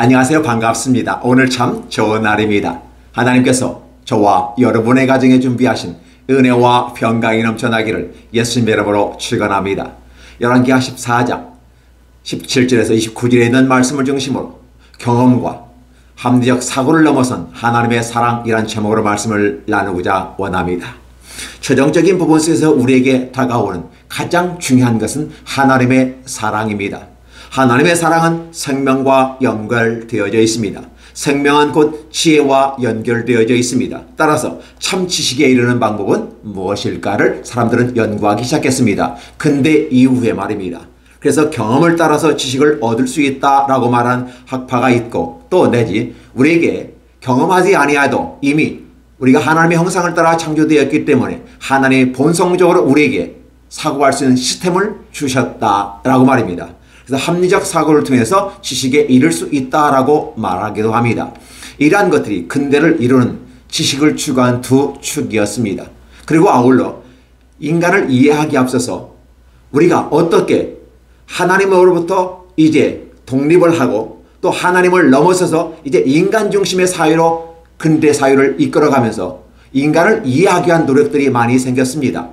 안녕하세요. 반갑습니다. 오늘 참 좋은 날입니다. 하나님께서 저와 여러분의 가정에 준비하신 은혜와 평강이 넘쳐나기를 예수님의 이름으로 축원합니다. 열왕기하 14장 17절에서 29절에 있는 말씀을 중심으로 경험과 합리적 사고를 넘어선 하나님의 사랑이란 제목으로 말씀을 나누고자 원합니다. 최종적인 부분 속에서 우리에게 다가오는 가장 중요한 것은 하나님의 사랑입니다. 하나님의 사랑은 생명과 연결되어져 있습니다. 생명은 곧 지혜와 연결되어져 있습니다. 따라서 참 지식에 이르는 방법은 무엇일까를 사람들은 연구하기 시작했습니다. 근대 이후에 말입니다. 그래서 경험을 따라서 지식을 얻을 수 있다라고 말한 학파가 있고 또 내지 우리에게 경험하지 아니하도 이미 우리가 하나님의 형상을 따라 창조되었기 때문에 하나님이 본성적으로 우리에게 사고할 수 있는 시스템을 주셨다라고 말입니다. 그래서 합리적 사고를 통해서 지식에 이를 수 있다라고 말하기도 합니다. 이러한 것들이 근대를 이루는 지식을 추구한 두 축이었습니다. 그리고 아울러 인간을 이해하기 앞서서 우리가 어떻게 하나님으로부터 이제 독립을 하고 또 하나님을 넘어서서 이제 인간 중심의 사회로 근대 사회를 이끌어가면서 인간을 이해하기 위한 노력들이 많이 생겼습니다.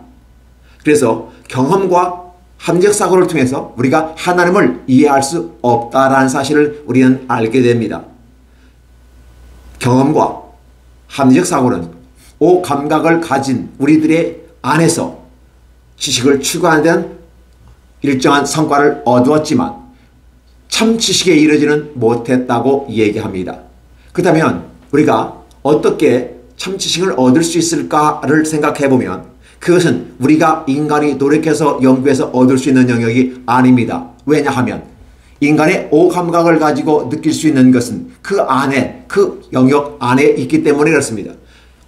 그래서 경험과 합리적 사고를 통해서 우리가 하나님을 이해할 수 없다라는 사실을 우리는 알게 됩니다. 경험과 합리적 사고는 오감각을 가진 우리들의 안에서 지식을 추구하는 데는 일정한 성과를 얻었지만 참 지식에 이르지는 못했다고 얘기합니다. 그렇다면 우리가 어떻게 참 지식을 얻을 수 있을까를 생각해 보면 그것은 우리가 인간이 노력해서 연구해서 얻을 수 있는 영역이 아닙니다. 왜냐하면 인간의 오감각을 가지고 느낄 수 있는 것은 그 안에, 그 영역 안에 있기 때문에 그렇습니다.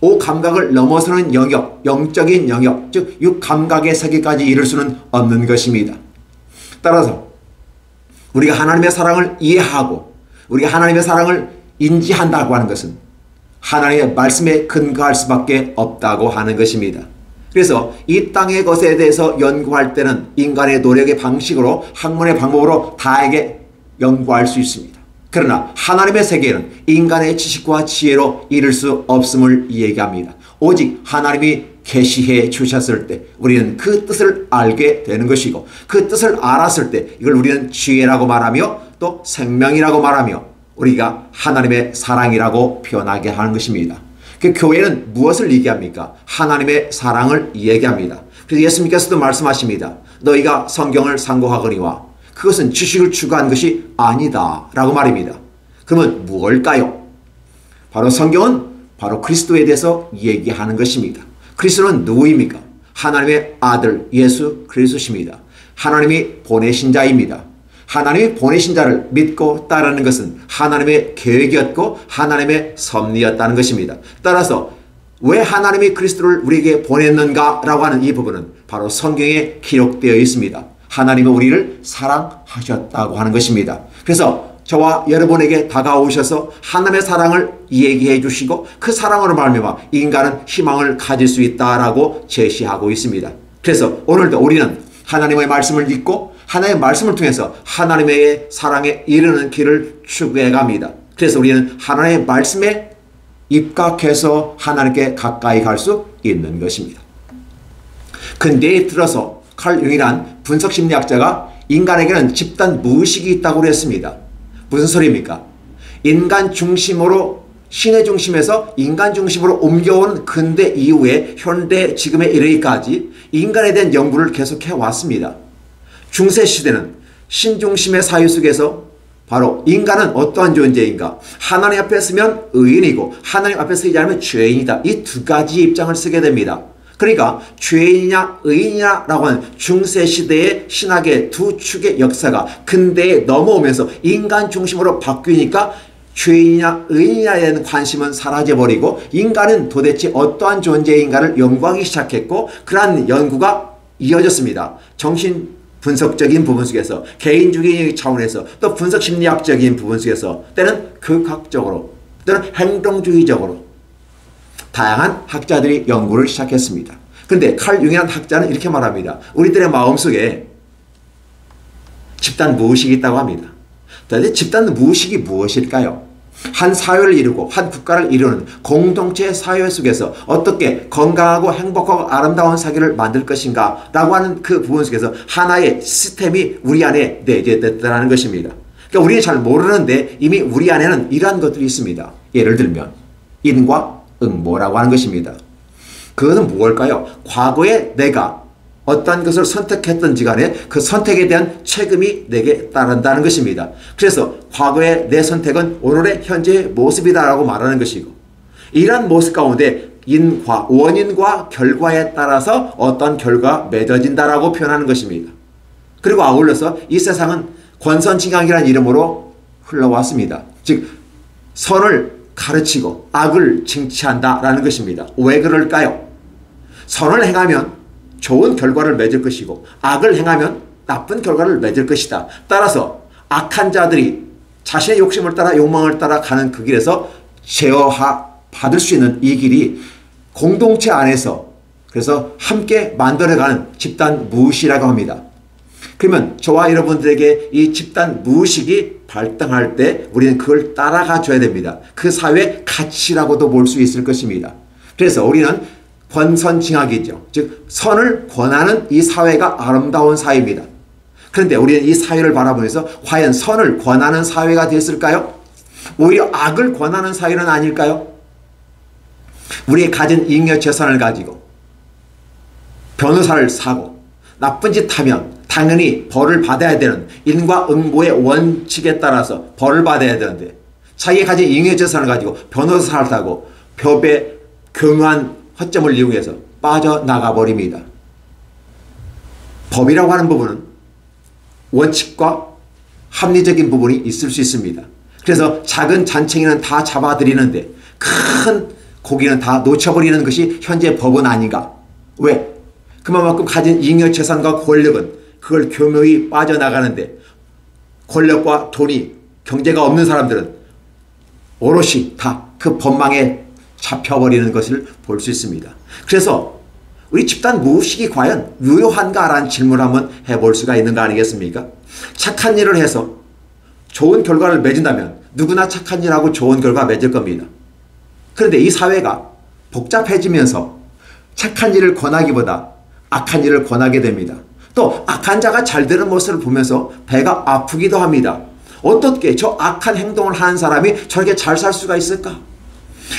오감각을 넘어서는 영역, 영적인 영역, 즉 육감각의 세계까지 이룰 수는 없는 것입니다. 따라서 우리가 하나님의 사랑을 이해하고 우리가 하나님의 사랑을 인지한다고 하는 것은 하나님의 말씀에 근거할 수밖에 없다고 하는 것입니다. 그래서 이 땅의 것에 대해서 연구할 때는 인간의 노력의 방식으로 학문의 방법으로 다에게 연구할 수 있습니다. 그러나 하나님의 세계는 인간의 지식과 지혜로 이룰 수 없음을 얘기합니다. 오직 하나님이 계시해 주셨을 때 우리는 그 뜻을 알게 되는 것이고 그 뜻을 알았을 때 이걸 우리는 지혜라고 말하며 또 생명이라고 말하며 우리가 하나님의 사랑이라고 표현하게 하는 것입니다. 그 교회는 무엇을 얘기합니까? 하나님의 사랑을 얘기합니다. 그래서 예수님께서도 말씀하십니다. 너희가 성경을 상고하거니와 그것은 지식을 추구한 것이 아니다 라고 말입니다. 그러면 무엇일까요? 바로 성경은 바로 그리스도에 대해서 얘기하는 것입니다. 그리스도는 누구입니까? 하나님의 아들 예수 그리스도십니다. 하나님이 보내신 자입니다. 하나님이 보내신 자를 믿고 따르는 것은 하나님의 계획이었고 하나님의 섭리였다는 것입니다. 따라서 왜 하나님이 그리스도를 우리에게 보냈는가라고 하는 이 부분은 바로 성경에 기록되어 있습니다. 하나님은 우리를 사랑하셨다고 하는 것입니다. 그래서 저와 여러분에게 다가오셔서 하나님의 사랑을 얘기해 주시고 그 사랑으로 말미암아 인간은 희망을 가질 수 있다라고 제시하고 있습니다. 그래서 오늘도 우리는 하나님의 말씀을 읽고 하나님의 말씀을 통해서 하나님의 사랑에 이르는 길을 추구해 갑니다. 그래서 우리는 하나님의 말씀에 입각해서 하나님께 가까이 갈 수 있는 것입니다. 근대에 들어서 칼 융이란 분석심리학자가 인간에게는 집단 무의식이 있다고 했습니다. 무슨 소리입니까? 인간 중심으로 신의 중심에서 인간 중심으로 옮겨온 근대 이후에 현대 지금에 이르기까지 인간에 대한 연구를 계속해 왔습니다. 중세시대는 신중심의 사회 속에서 바로 인간은 어떠한 존재인가? 하나님 앞에 서면 의인이고 하나님 앞에 서지 않으면 죄인이다. 이 두 가지 입장을 쓰게 됩니다. 그러니까 죄인이냐 의인이냐라고 하는 중세시대의 신학의 두 축의 역사가 근대에 넘어오면서 인간 중심으로 바뀌니까 죄인이냐 의인이냐에 대한 관심은 사라져버리고 인간은 도대체 어떠한 존재인가를 연구하기 시작했고 그러한 연구가 이어졌습니다. 정신 분석적인 부분 속에서 개인주의 차원에서 또 분석심리학적인 부분 속에서 때는 극학적으로 또는 행동주의적으로 다양한 학자들이 연구를 시작했습니다. 그런데 칼 융이라는 학자는 이렇게 말합니다. 우리들의 마음속에 집단 무의식이 있다고 합니다. 자, 집단 무의식이 무엇일까요? 한 사회를 이루고 한 국가를 이루는 공동체 사회 속에서 어떻게 건강하고 행복하고 아름다운 사회를 만들 것인가 라고 하는 그 부분 속에서 하나의 시스템이 우리 안에 내재됐다는 것입니다. 그러니까 우리는 잘 모르는데 이미 우리 안에는 이러한 것들이 있습니다. 예를 들면 인과 응보라고 하는 것입니다. 그것은 무엇일까요? 과거에 내가 어떤 것을 선택했던지 간에 그 선택에 대한 책임이 내게 따른다는 것입니다. 그래서 과거의 내 선택은 오늘의 현재의 모습이다라고 말하는 것이고, 이러한 모습 가운데 원인과 결과에 따라서 어떤 결과가 맺어진다라고 표현하는 것입니다. 그리고 아울러서 이 세상은 권선징악이라는 이름으로 흘러왔습니다. 즉 선을 가르치고 악을 징치한다라는 것입니다. 왜 그럴까요? 선을 행하면 좋은 결과를 맺을 것이고 악을 행하면 나쁜 결과를 맺을 것이다. 따라서 악한 자들이 자신의 욕심을 따라 욕망을 따라 가는 그 길에서 제어받을 수 있는 이 길이 공동체 안에서 그래서 함께 만들어가는 집단 무의식이라고 합니다. 그러면 저와 여러분들에게 이 집단 무의식이 발동할 때 우리는 그걸 따라가 줘야 됩니다. 그 사회의 가치라고도 볼 수 있을 것입니다. 그래서 우리는 권선징악이죠. 즉 선을 권하는 이 사회가 아름다운 사회입니다. 그런데 우리는 이 사회를 바라보면서 과연 선을 권하는 사회가 됐을까요? 오히려 악을 권하는 사회는 아닐까요? 우리의 가진 잉여 재산을 가지고 변호사를 사고 나쁜 짓 하면 당연히 벌을 받아야 되는 인과응보의 원칙에 따라서 벌을 받아야 되는데 자기가 가진 잉여 재산을 가지고 변호사를 타고 법의 교묘한 허점을 이용해서 빠져나가 버립니다. 법이라고 하는 부분은 원칙과 합리적인 부분이 있을 수 있습니다. 그래서 작은 잔챙이는 다 잡아들이는데 큰 고기는 다 놓쳐버리는 것이 현재 법은 아닌가? 왜? 그만큼 가진 잉여 재산과 권력은 그걸 교묘히 빠져나가는데 권력과 돈이 경제가 없는 사람들은 오롯이 다 그 법망에 잡혀버리는 것을 볼 수 있습니다. 그래서 우리 집단 무의식이 과연 유효한가라는 질문을 한번 해볼 수가 있는 거 아니겠습니까? 착한 일을 해서 좋은 결과를 맺은다면 누구나 착한 일하고 좋은 결과 맺을 겁니다. 그런데 이 사회가 복잡해지면서 착한 일을 권하기보다 악한 일을 권하게 됩니다. 또 악한 자가 잘 되는 모습을 보면서 배가 아프기도 합니다. 어떻게 저 악한 행동을 하는 사람이 저렇게 잘 살 수가 있을까?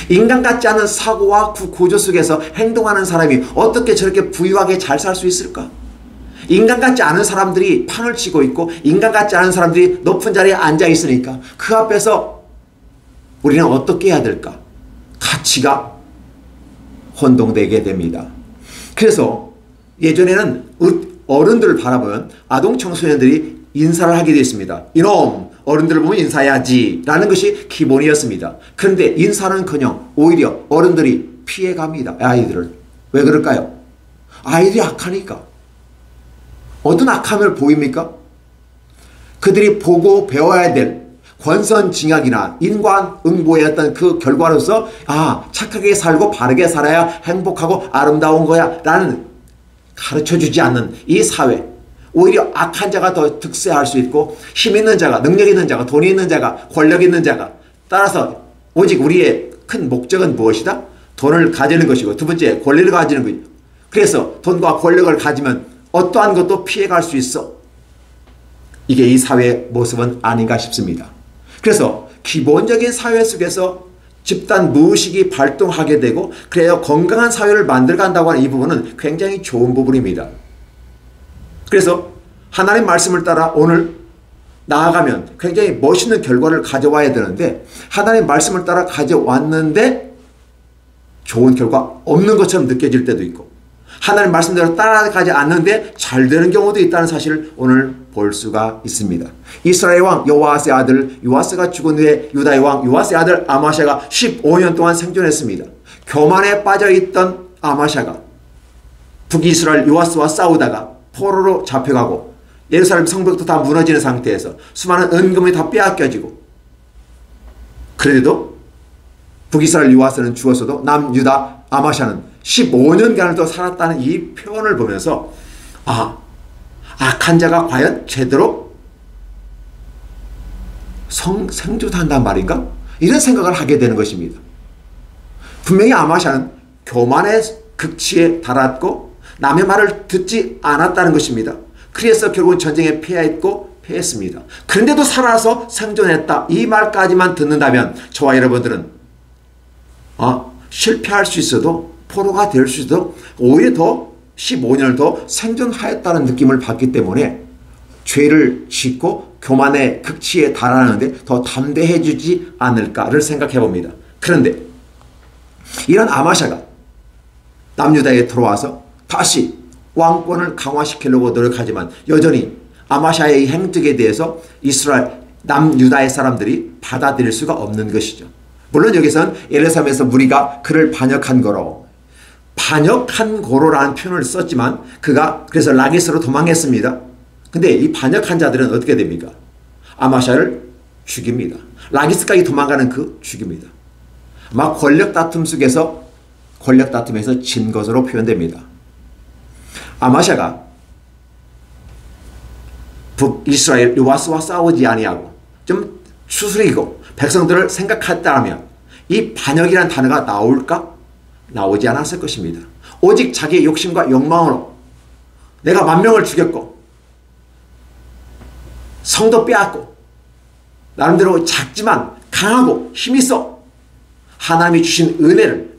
인간 같지 않은 사고와 구조 속에서 행동하는 사람이 어떻게 저렇게 부유하게 잘 살 수 있을까? 인간 같지 않은 사람들이 판을 치고 있고 인간 같지 않은 사람들이 높은 자리에 앉아 있으니까 그 앞에서 우리는 어떻게 해야 될까? 가치가 혼동되게 됩니다. 그래서 예전에는 어른들을 바라보면 아동 청소년들이 인사를 하게 되어 있습니다. 이놈! 어른들을 보면 인사해야지 라는 것이 기본이었습니다. 그런데 인사는커녕 오히려 어른들이 피해갑니다. 아이들을. 왜 그럴까요? 아이들이 악하니까. 어떤 악함을 보입니까? 그들이 보고 배워야 될 권선징악이나 인과응보의 어떤 그 결과로서 착하게 살고 바르게 살아야 행복하고 아름다운 거야 라는 가르쳐주지 않는 이 사회, 오히려 악한 자가 더 득세할 수 있고 힘 있는 자가, 능력 있는 자가, 돈이 있는 자가, 권력 있는 자가, 따라서 오직 우리의 큰 목적은 무엇이다? 돈을 가지는 것이고 두 번째 권리를 가지는 것이고, 그래서 돈과 권력을 가지면 어떠한 것도 피해갈 수 있어. 이게 이 사회의 모습은 아닌가 싶습니다. 그래서 기본적인 사회 속에서 집단 무의식이 발동하게 되고 그래야 건강한 사회를 만들어간다고 하는 이 부분은 굉장히 좋은 부분입니다. 그래서 하나님 말씀을 따라 오늘 나아가면 굉장히 멋있는 결과를 가져와야 되는데 하나님 말씀을 따라 가져왔는데 좋은 결과 없는 것처럼 느껴질 때도 있고 하나님 말씀대로 따라가지 않는데 잘 되는 경우도 있다는 사실을 오늘 볼 수가 있습니다. 이스라엘 왕 여호아스의 아들 요아스가 죽은 후에 유다의 왕 요아스의 아들 아마샤가 15년 동안 생존했습니다. 교만에 빠져있던 아마샤가 북이스라엘 요아스와 싸우다가 포로로 잡혀가고 예루살렘 성벽도 다 무너지는 상태에서 수많은 은금이 다 빼앗겨지고 그래도 북이스라엘 요아스는 죽었어도 남유다 아마샤는 15년간을 또 살았다는 이 표현을 보면서 악한 자가 과연 제대로 생존 한단 말인가? 이런 생각을 하게 되는 것입니다. 분명히 아마샤는 교만의 극치에 달았고 남의 말을 듣지 않았다는 것입니다. 그래서 결국 전쟁에 패했습니다. 그런데도 살아서 생존했다. 이 말까지만 듣는다면 저와 여러분들은 실패할 수 있어도 포로가 될 수 있어도 오히려 더 15년을 더 생존하였다는 느낌을 받기 때문에 죄를 짓고 교만의 극치에 달하는데 더 담대해지지 않을까를 생각해 봅니다. 그런데 이런 아마샤가 남유다에 들어와서 다시 왕권을 강화시키려고 노력하지만 여전히 아마샤의 행적에 대해서 이스라엘 남유다의 사람들이 받아들일 수가 없는 것이죠. 물론 여기서는 예루살렘에서 무리가 그를 반역한 거로라는 표현을 썼지만 그가 그래서 라기스로 도망했습니다. 근데 이 반역한 자들은 어떻게 됩니까? 아마샤를 죽입니다. 라기스까지 도망가는 죽입니다. 막 권력 다툼에서 진 것으로 표현됩니다. 아마샤가 북이스라엘 요아스와 싸우지 아니하고 좀 추스리고 백성들을 생각했다면 이 반역이라는 단어가 나올까? 나오지 않았을 것입니다. 오직 자기의 욕심과 욕망으로 내가 10,000명을 죽였고 성도 빼앗고 나름대로 작지만 강하고 힘있어 하나님이 주신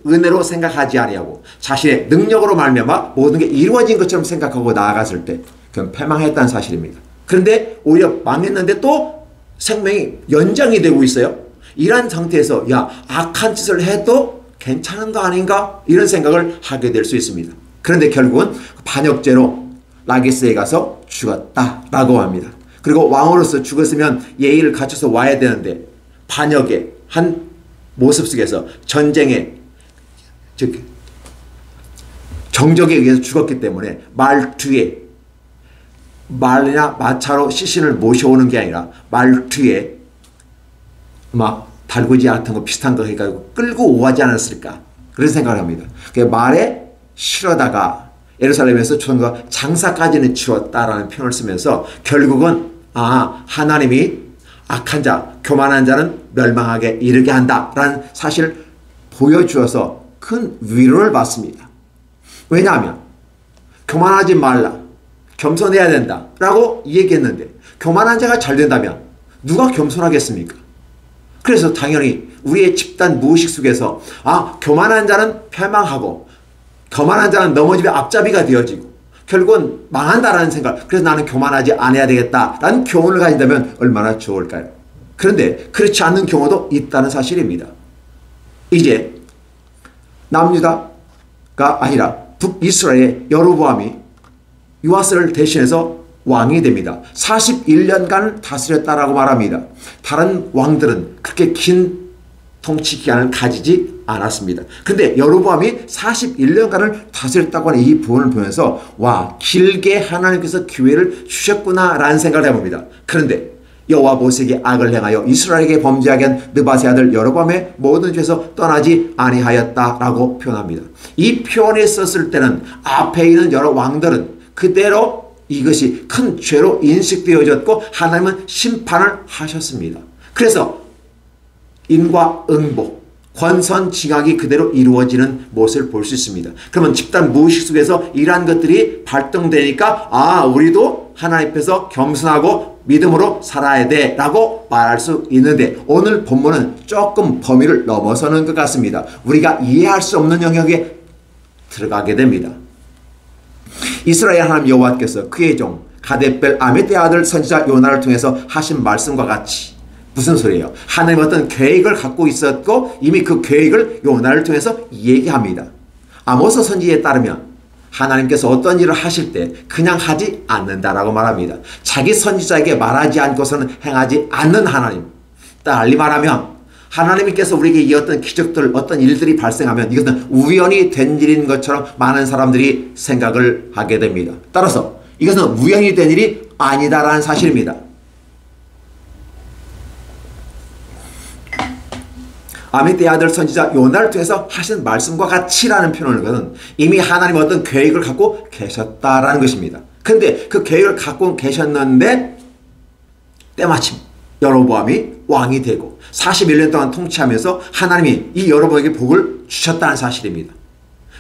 은혜로 생각하지 아니하고 자신의 능력으로 말미암아 모든 게 이루어진 것처럼 생각하고 나아갔을 때 그건 패망했다는 사실입니다. 그런데 오히려 망했는데 또 생명이 연장이 되고 있어요. 이러한 상태에서 악한 짓을 해도 괜찮은 거 아닌가? 이런 생각을 하게 될 수 있습니다. 그런데 결국은 반역죄로 라기스에 가서 죽었다라고 합니다. 그리고 왕으로서 죽었으면 예의를 갖춰서 와야 되는데 반역의 한 모습 속에서 전쟁에 즉 정적에 의해서 죽었기 때문에 말이나 마차로 시신을 모셔오는 게 아니라 말 뒤에 막 달구지 같은 거 비슷한 거 해가지고 끌고 오하지 않았을까 그런 생각을 합니다. 말에 실어다가 예루살렘에서 주선과 장사까지는 치웠다라는 표현을 쓰면서 결국은 하나님이 악한 자, 교만한 자는 멸망하게 이르게 한다라는 사실을 보여주어서 큰 위로를 받습니다. 왜냐하면 교만하지 말라, 겸손해야 된다라고 얘기했는데 교만한 자가 잘 된다면 누가 겸손하겠습니까? 그래서 당연히 우리의 집단 무의식 속에서 교만한 자는 패망하고 교만한 자는 넘어지면 앞잡이가 되어지고 결국은 망한다라는 생각, 그래서 나는 교만하지 않아야 되겠다라는 교훈을 가진다면 얼마나 좋을까요? 그런데 그렇지 않는 경우도 있다는 사실입니다. 이제 남유다가 아니라 북이스라엘의 여로보암이 요아스를 대신해서 왕이 됩니다. 41년간 다스렸다라고 말합니다. 다른 왕들은 그렇게 긴 통치 기간을 가지지 않았습니다. 근데 여로보암이 41년간을 다스렸다고 하는 이 부분을 보면서 길게 하나님께서 기회를 주셨구나라는 생각을 해봅니다. 그런데 여호와 모세에게 악을 행하여 이스라엘에게 범죄하게 한 느바세 아들 여로보암의 모든 죄에서 떠나지 아니하였다라고 표현합니다. 이 표현을 썼을 때는 앞에 있는 여러 왕들은 그대로 이것이 큰 죄로 인식되어졌고 하나님은 심판을 하셨습니다. 그래서 인과응보, 권선징악이 그대로 이루어지는 모습을 볼 수 있습니다. 그러면 집단 무의식 속에서 이러한 것들이 발동되니까 우리도 하나님 앞에서 겸손하고 믿음으로 살아야 돼 라고 말할 수 있는데 오늘 본문은 조금 범위를 넘어서는 것 같습니다. 우리가 이해할 수 없는 영역에 들어가게 됩니다. 이스라엘 하나님 여호와께서 그의 종 가데벨 아미떼 아들 선지자 요나를 통해서 하신 말씀과 같이 무슨 소리예요? 하나님 어떤 계획을 갖고 있었고 이미 그 계획을 요나를 통해서 얘기합니다. 아모스 선지에 따르면 하나님께서 어떤 일을 하실 때 그냥 하지 않는다라고 말합니다. 자기 선지자에게 말하지 않고서는 행하지 않는 하나님. 달리 말하면 하나님께서 우리에게 이 어떤 기적들, 어떤 일들이 발생하면 이것은 우연히 된 일인 것처럼 많은 사람들이 생각을 하게 됩니다. 따라서 이것은 우연히 된 일이 아니다라는 사실입니다. 아미떼의 아들 선지자 요나를 통해서 하신 말씀과 같이라는 표현은 이미 하나님 어떤 계획을 갖고 계셨다라는 것입니다. 그런데 그 계획을 갖고 계셨는데 때마침 여로보암이 왕이 되고 41년 동안 통치하면서 하나님이 이 여로보암에게 복을 주셨다는 사실입니다.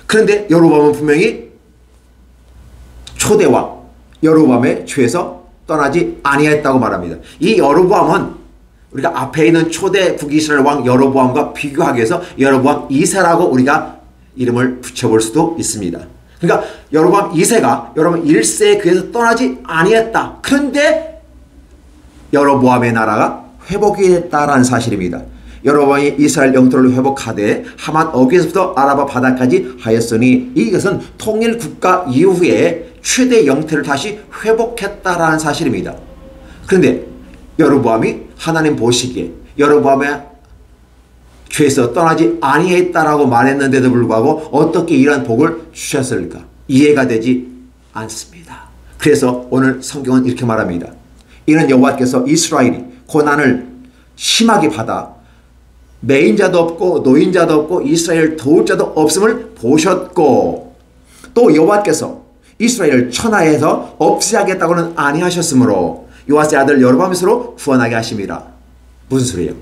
그런데 여로보암은 분명히 초대왕 여로보암의 죄에서 떠나지 아니했다고 말합니다. 이 여로보암은 우리가 앞에 있는 초대 북이스라엘 왕 여로보암과 비교하기 위해서 여로보암 2세라고 우리가 이름을 붙여볼 수도 있습니다. 그러니까 여로보암 2세가 여로보암 1세에 그에서 떠나지 아니했다. 그런데 여로보암의 나라가 회복이 됐다라는 사실입니다. 여로보암이 이스라엘 영토를 회복하되 하만 어귀에서부터 아라바 바다까지 하였으니 이것은 통일국가 이후에 최대 영토를 다시 회복했다라는 사실입니다. 그런데 여로보암이 하나님 보시기에 여로보암의 죄에서 떠나지 아니했다라고 말했는데도 불구하고 어떻게 이러한 복을 주셨을까? 이해가 되지 않습니다. 그래서 오늘 성경은 이렇게 말합니다. 이는 여호와께서 이스라엘이 고난을 심하게 받아 매인자도 없고 노인자도 없고 이스라엘 도울 자도 없음을 보셨고 또 여호와께서 이스라엘을 천하에서 없애하겠다고는 아니하셨으므로 요아스의 아들 여로보암으로 구원하게 하심이라. 무슨 소리예요?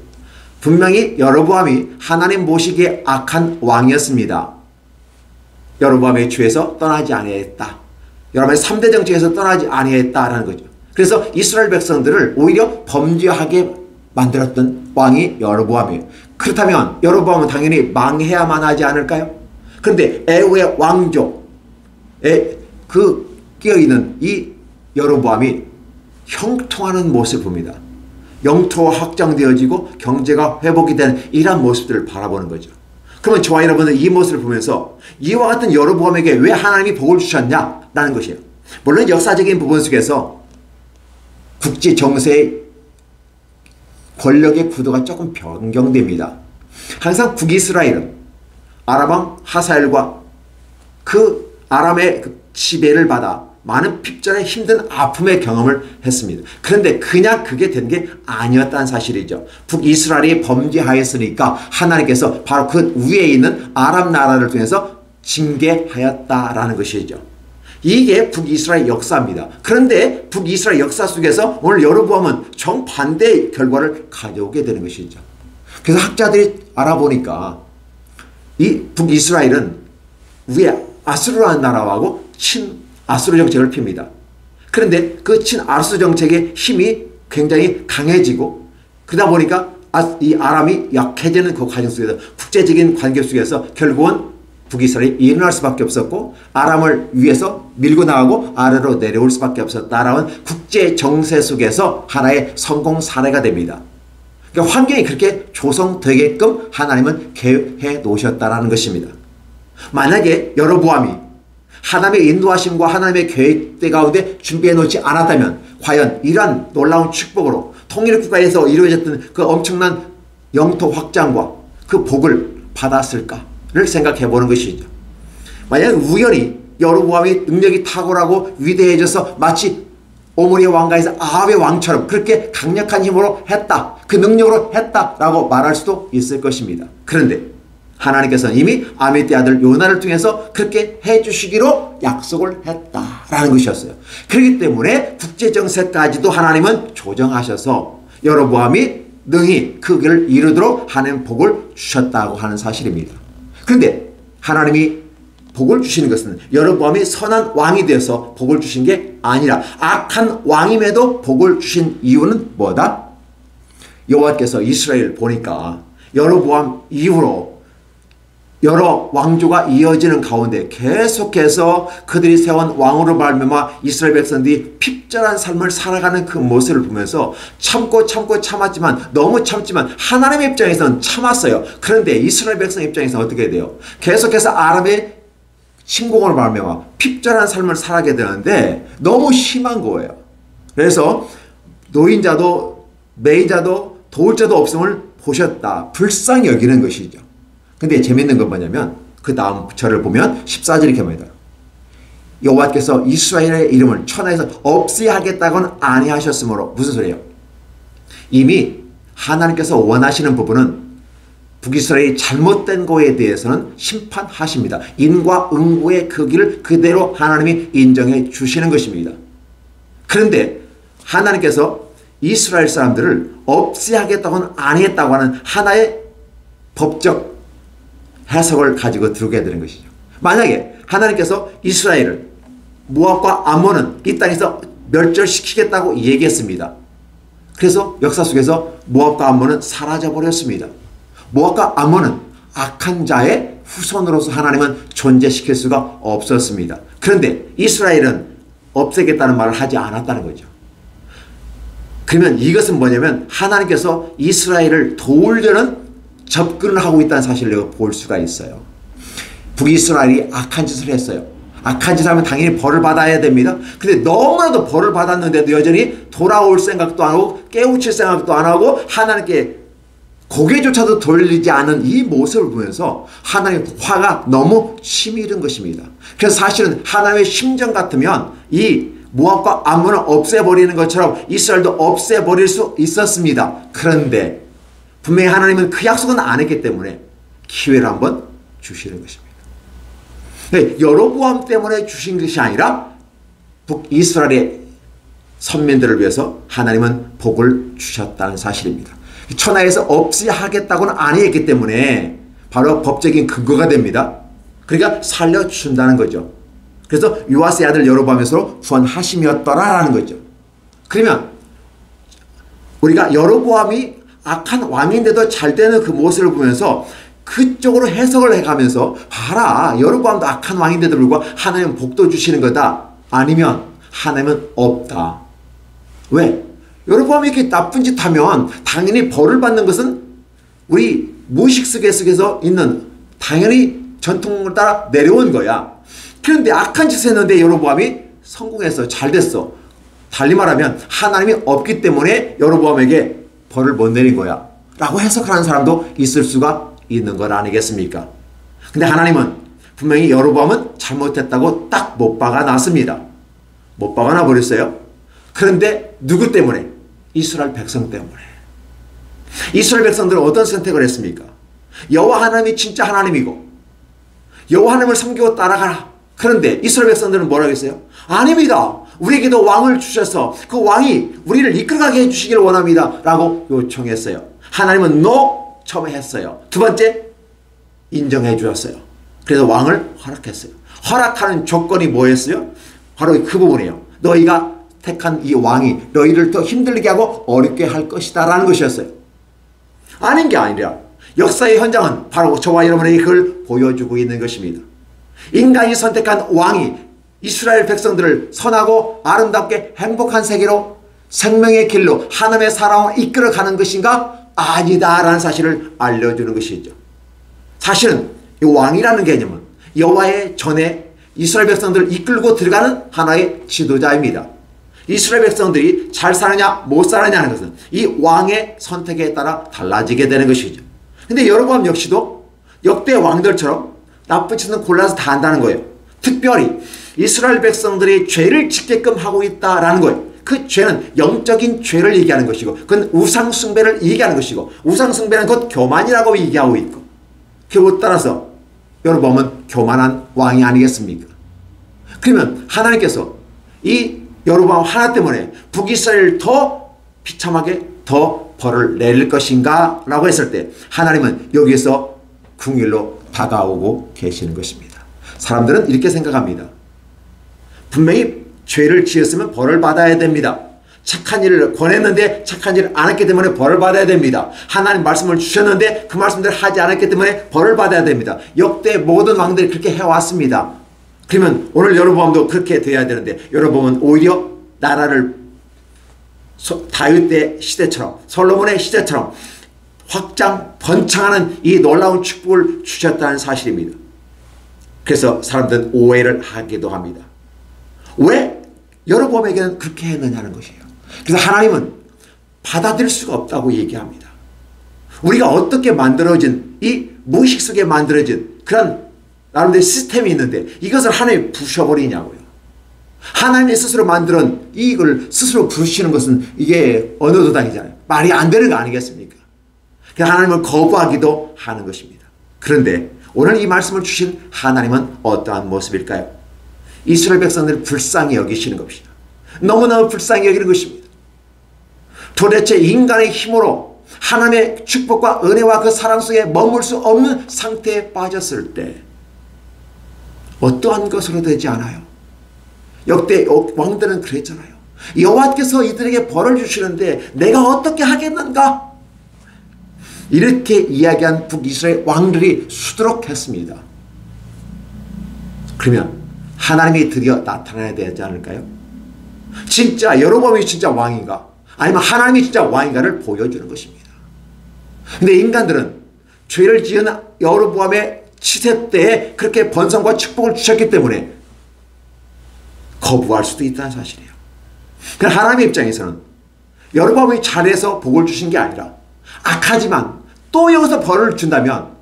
분명히 여로보암이 하나님 보시기에 악한 왕이었습니다. 여로보암의 죄에서 떠나지 아니했다. 여러분의 3대 정책에서 떠나지 아니했다라는 거죠. 그래서 이스라엘 백성들을 오히려 범죄하게 만들었던 왕이 여로보암이에요. 그렇다면 여로보암은 당연히 망해야만 하지 않을까요? 그런데 애후의 왕족에 끼어있는 이 여로보암이 형통하는 모습을 봅니다. 영토가 확장되어지고 경제가 회복이 되는 이러한 모습들을 바라보는 거죠. 그러면 저와 여러분은 이 모습을 보면서 이와 같은 여로보암에게 왜 하나님이 복을 주셨냐라는 것이에요. 물론 역사적인 부분 속에서 국제 정세의 권력의 구도가 조금 변경됩니다. 항상 북이스라엘은 아람왕 하사엘과 그 아람의 지배를 받아 많은 핍전의 힘든 아픔의 경험을 했습니다. 그런데 그냥 그게 된 게 아니었다는 사실이죠. 북이스라엘이 범죄하였으니까 하나님께서 바로 그 위에 있는 아람 나라를 통해서 징계하였다라는 것이죠. 이게 북이스라엘 역사입니다. 그런데 북이스라엘 역사 속에서 오늘 여로보암은 정반대의 결과를 가져오게 되는 것이죠. 그래서 학자들이 알아보니까 이 북이스라엘은 위에 아수르라는 나라하고 친아수르 정책을 핍니다. 그런데 그 친아수르 정책의 힘이 굉장히 강해지고 그러다 보니까 이 아람이 약해지는 그 과정 속에서 국제적인 관계 속에서 결국은 북이스라엘이 일어날 수밖에 없었고 아람을 위해서 밀고 나가고 아래로 내려올 수밖에 없었다라는 국제 정세 속에서 하나의 성공 사례가 됩니다. 그러니까 환경이 그렇게 조성되게끔 하나님은 계획해 놓으셨다는 것입니다. 만약에 여로보암이 하나님의 인도하심과 하나님의 계획대 가운데 준비해 놓지 않았다면 과연 이러한 놀라운 축복으로 통일국가에서 이루어졌던 그 엄청난 영토 확장과 그 복을 받았을까를 생각해 보는 것이죠. 만약 우연히 여로보암이 능력이 탁월하고 위대해져서 마치 오므리의 왕가에서 아합의 왕처럼 그렇게 강력한 힘으로 했다, 그 능력으로 했다라고 말할 수도 있을 것입니다. 그런데 하나님께서는 이미 아미떼 아들 요나를 통해서 그렇게 해주시기로 약속을 했다라는 것이었어요. 그렇기 때문에 국제정세까지도 하나님은 조정하셔서 여로보암이 능히 그 길을 이루도록 하나님 복을 주셨다고 하는 사실입니다. 그런데 하나님이 복을 주시는 것은 여로보암이 선한 왕이 되어서 복을 주신 게 아니라 악한 왕임에도 복을 주신 이유는 뭐다? 여호와께서 이스라엘 보니까 여로보암 이후로 여러 왕조가 이어지는 가운데 계속해서 그들이 세운 왕으로 말미암아 이스라엘 백성들이 핍절한 삶을 살아가는 그 모습을 보면서 참고 참았지만 너무 참지만 하나님의 입장에서는 참았어요. 그런데 이스라엘 백성 입장에서는 어떻게 돼요? 계속해서 아람의 침공을 말미암아 핍절한 삶을 살아가게 되는데 너무 심한 거예요. 그래서 노인자도 매인자도 도울자도 없음을 보셨다. 불쌍히 여기는 것이죠. 근데 재밌는 건 뭐냐면 그 다음 절을 보면 14절이 이렇게 말합니다. 여호와께서 이스라엘의 이름을 천하에서 없애야 하겠다고는 아니하셨으므로. 무슨 소리예요? 이미 하나님께서 원하시는 부분은 북이스라엘이 잘못된 거에 대해서는 심판하십니다. 인과 응고의 그 길을 그대로 하나님이 인정해 주시는 것입니다. 그런데 하나님께서 이스라엘 사람들을 없애야겠다고는 아니했다고 하는 하나의 법적 해석을 가지고 들게 되는 것이죠. 만약에 하나님께서 이스라엘을 모압과 암몬은 이 땅에서 멸절시키겠다고 얘기했습니다. 그래서 역사 속에서 모압과 암몬은 사라져버렸습니다. 모압과 암몬은 악한 자의 후손으로서 하나님은 존재시킬 수가 없었습니다. 그런데 이스라엘은 없애겠다는 말을 하지 않았다는 거죠. 그러면 이것은 뭐냐면 하나님께서 이스라엘을 도우려는 접근을 하고 있다는 사실을 볼 수가 있어요. 북이스라엘이 악한 짓을 했어요. 악한 짓을 하면 당연히 벌을 받아야 됩니다. 근데 너무나도 벌을 받았는데도 여전히 돌아올 생각도 안 하고 깨우칠 생각도 안 하고 하나님께 고개조차도 돌리지 않은 이 모습을 보면서 하나님의 화가 너무 치밀은 것입니다. 그래서 사실은 하나님의 심정 같으면 이 모압과 암몬을 없애버리는 것처럼 이스라엘도 없애버릴 수 있었습니다. 그런데 분명히 하나님은 그 약속은 안 했기 때문에 기회를 한번 주시는 것입니다. 여로보암 때문에 주신 것이 아니라 북이스라엘의 선민들을 위해서 하나님은 복을 주셨다는 사실입니다. 천하에서 없애하겠다고는 아니했기 때문에 바로 법적인 근거가 됩니다. 그러니까 살려준다는 거죠. 그래서 요아스의 아들 여로보암에서 구원하심이었더라라는 거죠. 그러면 우리가 여로보암이 악한 왕인데도 잘 되는 그 모습을 보면서 그쪽으로 해석을 해가면서 봐라, 여로보암도 악한 왕인데도 불구하고 하나님은 복도 주시는 거다. 아니면 하나님은 없다. 왜? 여로보암이 이렇게 나쁜 짓 하면 당연히 벌을 받는 것은 우리 무의식 속에서 있는 당연히 전통을 따라 내려온 거야. 그런데 악한 짓을 했는데 여로보암이 성공해서 잘 됐어. 달리 말하면 하나님이 없기 때문에 여로보암에게 벌을 못 내린 거야 라고 해석하는 사람도 있을 수가 있는 것 아니겠습니까? 근데 하나님은 분명히 여로보암은 잘못했다고 딱 못 박아 놨습니다. 못 박아 놔버렸어요. 그런데 누구 때문에? 이스라엘 백성 때문에. 이스라엘 백성들은 어떤 선택을 했습니까? 여호와 하나님이 진짜 하나님이고 여호와 하나님을 섬기고 따라가라. 그런데 이스라엘 백성들은 뭐라고 했어요? 아닙니다. 우리에게도 왕을 주셔서 그 왕이 우리를 이끌어가게 해주시기를 원합니다 라고 요청했어요. 하나님은 NO 처음에 했어요. 두 번째 인정해 주셨어요. 그래서 왕을 허락했어요. 허락하는 조건이 뭐였어요? 바로 그 부분이에요. 너희가 택한 이 왕이 너희를 더 힘들게 하고 어렵게 할 것이다 라는 것이었어요. 아닌 게 아니라 역사의 현장은 바로 저와 여러분에게 그걸 보여주고 있는 것입니다. 인간이 선택한 왕이 이스라엘 백성들을 선하고 아름답게 행복한 세계로 생명의 길로 하나님의 사랑을 이끌어가는 것인가? 아니다라는 사실을 알려주는 것이죠. 사실은 이 왕이라는 개념은 여호와의 전에 이스라엘 백성들을 이끌고 들어가는 하나의 지도자입니다. 이스라엘 백성들이 잘 사느냐 못 사느냐는 것은 이 왕의 선택에 따라 달라지게 되는 것이죠. 근데 여로보암 역시도 역대 왕들처럼 나쁜 짓은 골라서 다 한다는 거예요. 특별히 이스라엘 백성들이 죄를 짓게끔 하고 있다라는 거예요. 그 죄는 영적인 죄를 얘기하는 것이고 그건 우상숭배를 얘기하는 것이고 우상숭배는 곧 교만이라고 얘기하고 있고 그에 따라서 여로보암은 교만한 왕이 아니겠습니까? 그러면 하나님께서 이 여로보암 하나 때문에 북이스라엘을 더 비참하게 더 벌을 내릴 것인가 라고 했을 때 하나님은 여기에서 궁일로 다가오고 계시는 것입니다. 사람들은 이렇게 생각합니다. 분명히 죄를 지었으면 벌을 받아야 됩니다. 착한 일을 권했는데 착한 일을 안 했기 때문에 벌을 받아야 됩니다. 하나님 말씀을 주셨는데 그 말씀대로 하지 않았기 때문에 벌을 받아야 됩니다. 역대 모든 왕들이 그렇게 해왔습니다. 그러면 오늘 여로보암도 그렇게 돼야 되는데 여로보암은 오히려 나라를 다윗 때 시대처럼 솔로몬의 시대처럼 확장 번창하는 이 놀라운 축복을 주셨다는 사실입니다. 그래서 사람들은 오해를 하기도 합니다. 왜 여로보암에게는 그렇게 했느냐는 것이에요. 그래서 하나님은 받아들일 수가 없다고 얘기합니다. 우리가 어떻게 만들어진 이 무의식 속에 만들어진 그런 나름대로 시스템이 있는데 이것을 하나님이 부셔버리냐고요. 하나님이 스스로 만든 이걸 스스로 부시는 것은 이게 언어도당이잖아요. 말이 안 되는 거 아니겠습니까? 그래서 하나님을 거부하기도 하는 것입니다. 그런데 오늘 이 말씀을 주신 하나님은 어떠한 모습일까요? 이스라엘 백성들을 불쌍히 여기시는 것입니다. 너무너무 불쌍히 여기는 것입니다. 도대체 인간의 힘으로 하나님의 축복과 은혜와 그 사랑 속에 머물 수 없는 상태에 빠졌을 때 어떠한 것으로 되지 않아요. 역대 왕들은 그랬잖아요. 여호와께서 이들에게 벌을 주시는데 내가 어떻게 하겠는가? 이렇게 이야기한 북이스라엘 왕들이 수두룩했습니다. 그러면 하나님이 드디어 나타나야 되지 않을까요? 진짜 여로보암이 진짜 왕인가? 아니면 하나님이 진짜 왕인가를 보여주는 것입니다. 근데 인간들은 죄를 지은 여로보암의 치세 때에 그렇게 번성과 축복을 주셨기 때문에 거부할 수도 있다는 사실이에요. 그러나 하나님의 입장에서는 여로보암이 잘해서 복을 주신 게 아니라 악하지만 또 여기서 벌을 준다면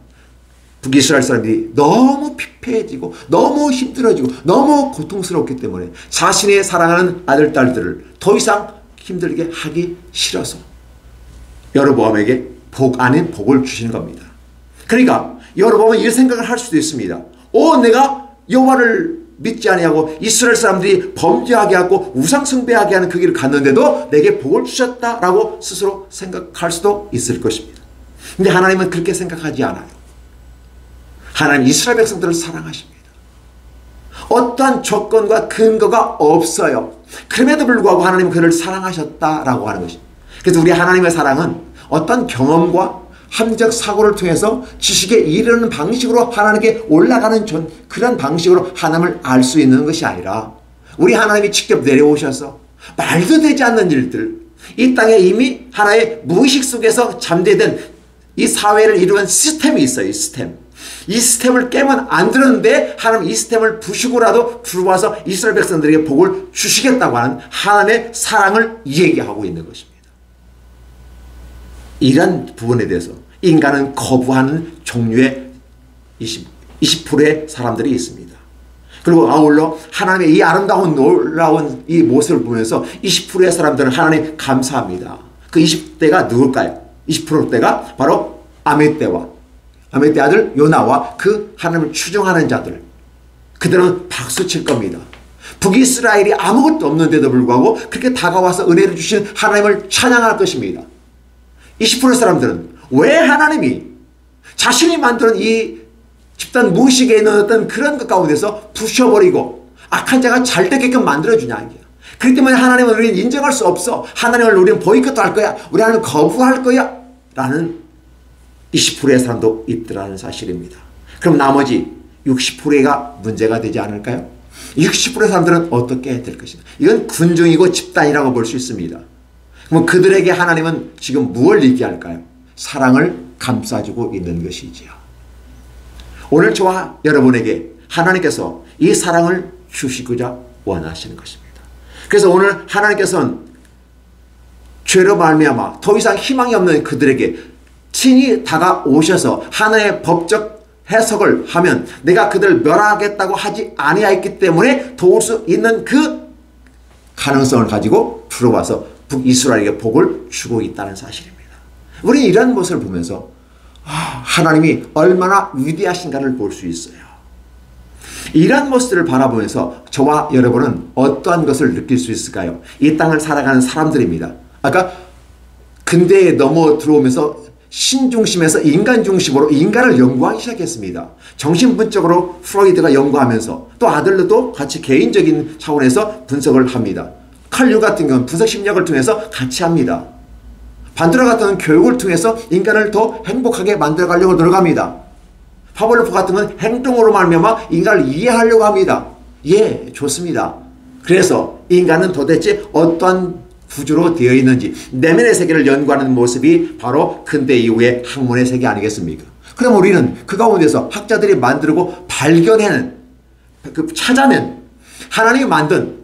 북이스라엘 사람들이 너무 피폐해지고 너무 힘들어지고 너무 고통스럽기 때문에 자신의 사랑하는 아들, 딸들을 더 이상 힘들게 하기 싫어서 여로보암에게 복 아닌 복을 주시는 겁니다. 그러니까 여로보암은 이 생각을 할 수도 있습니다. 내가 여호와를 믿지 아니하고 이스라엘 사람들이 범죄하게 하고 우상 숭배하게 하는 그 길을 갔는데도 내게 복을 주셨다라고 스스로 생각할 수도 있을 것입니다. 근데 하나님은 그렇게 생각하지 않아요. 하나님 이스라엘 백성들을 사랑하십니다. 어떠한 조건과 근거가 없어요. 그럼에도 불구하고 하나님은 그를 사랑하셨다라고 하는 것입니다. 그래서 우리 하나님의 사랑은 어떤 경험과 합리적 사고를 통해서 지식에 이르는 방식으로 하나님께 올라가는 그런 방식으로 하나님을 알 수 있는 것이 아니라 우리 하나님이 직접 내려오셔서 말도 되지 않는 일들, 이 땅에 이미 하나의 무의식 속에서 잠재된 이 사회를 이루는 시스템이 있어요. 이 시스템. 이 시스템을 깨면 안 되는데 하나님 이 시스템을 부수고라도 들어와서 이스라엘 백성들에게 복을 주시겠다고 하는 하나님의 사랑을 얘기하고 있는 것입니다. 이런 부분에 대해서 인간은 거부하는 종류의 20%의 사람들이 있습니다. 그리고 아울러 하나님의 이 아름다운 놀라운 이 모습을 보면서 20%의 사람들은 하나님 감사합니다. 그 20대가 누굴까요? 20%대가 바로 아미떼와 아미떼 아들 요나와 그 하나님을 추종하는 자들. 그들은 박수 칠 겁니다. 북이스라엘이 아무것도 없는데도 불구하고 그렇게 다가와서 은혜를 주신 하나님을 찬양할 것입니다. 20%의 사람들은 왜 하나님이 자신이 만드는 이 집단 무의식에 있는 어떤 그런 것 가운데서 부셔버리고 악한 자가 잘 되게끔 만들어주냐. 그렇기 때문에 하나님을 우리는 인정할 수 없어. 하나님을 우리는 보이콧할 거야. 우리 하나님 거부할 거야. 라는 20%의 사람도 있더라는 사실입니다. 그럼 나머지 60%가 문제가 되지 않을까요? 60%의 사람들은 어떻게 될 것인가? 이건 군중이고 집단이라고 볼 수 있습니다. 그럼 그들에게 하나님은 지금 무엇을 얘기할까요? 사랑을 감싸주고 있는 것이지요. 오늘 저와 여러분에게 하나님께서 이 사랑을 주시고자 원하시는 것입니다. 그래서 오늘 하나님께서는 죄로 말미암아 더 이상 희망이 없는 그들에게 친히 다가오셔서 하나님의 법적 해석을 하면 내가 그들을 멸하겠다고 하지 아니하였기 때문에 도울 수 있는 그 가능성을 가지고 들어와서 북이스라엘에게 복을 주고 있다는 사실입니다. 우리는 이런 모습을 보면서 하나님이 얼마나 위대하신가를 볼 수 있어요. 이러한 모습들을 바라보면서 저와 여러분은 어떠한 것을 느낄 수 있을까요? 이 땅을 살아가는 사람들입니다. 아까 근대에 넘어 들어오면서 신중심에서 인간 중심으로 인간을 연구하기 시작했습니다. 정신분적으로 프로이드가 연구하면서 또 아들러도 같이 개인적인 차원에서 분석을 합니다. 칼류 같은 경우는 분석심리학을 통해서 같이 합니다. 반드라 같은 경우는 교육을 통해서 인간을 더 행복하게 만들어가려고 노력합니다. 파블로프 같은 건 행동으로 말미암아 인간을 이해하려고 합니다. 예, 좋습니다. 그래서 인간은 도대체 어떠한 구조로 되어 있는지 내면의 세계를 연구하는 모습이 바로 근대 이후의 학문의 세계 아니겠습니까? 그럼 우리는 그 가운데서 학자들이 만들고 발견해낸 찾아낸 하나님이 만든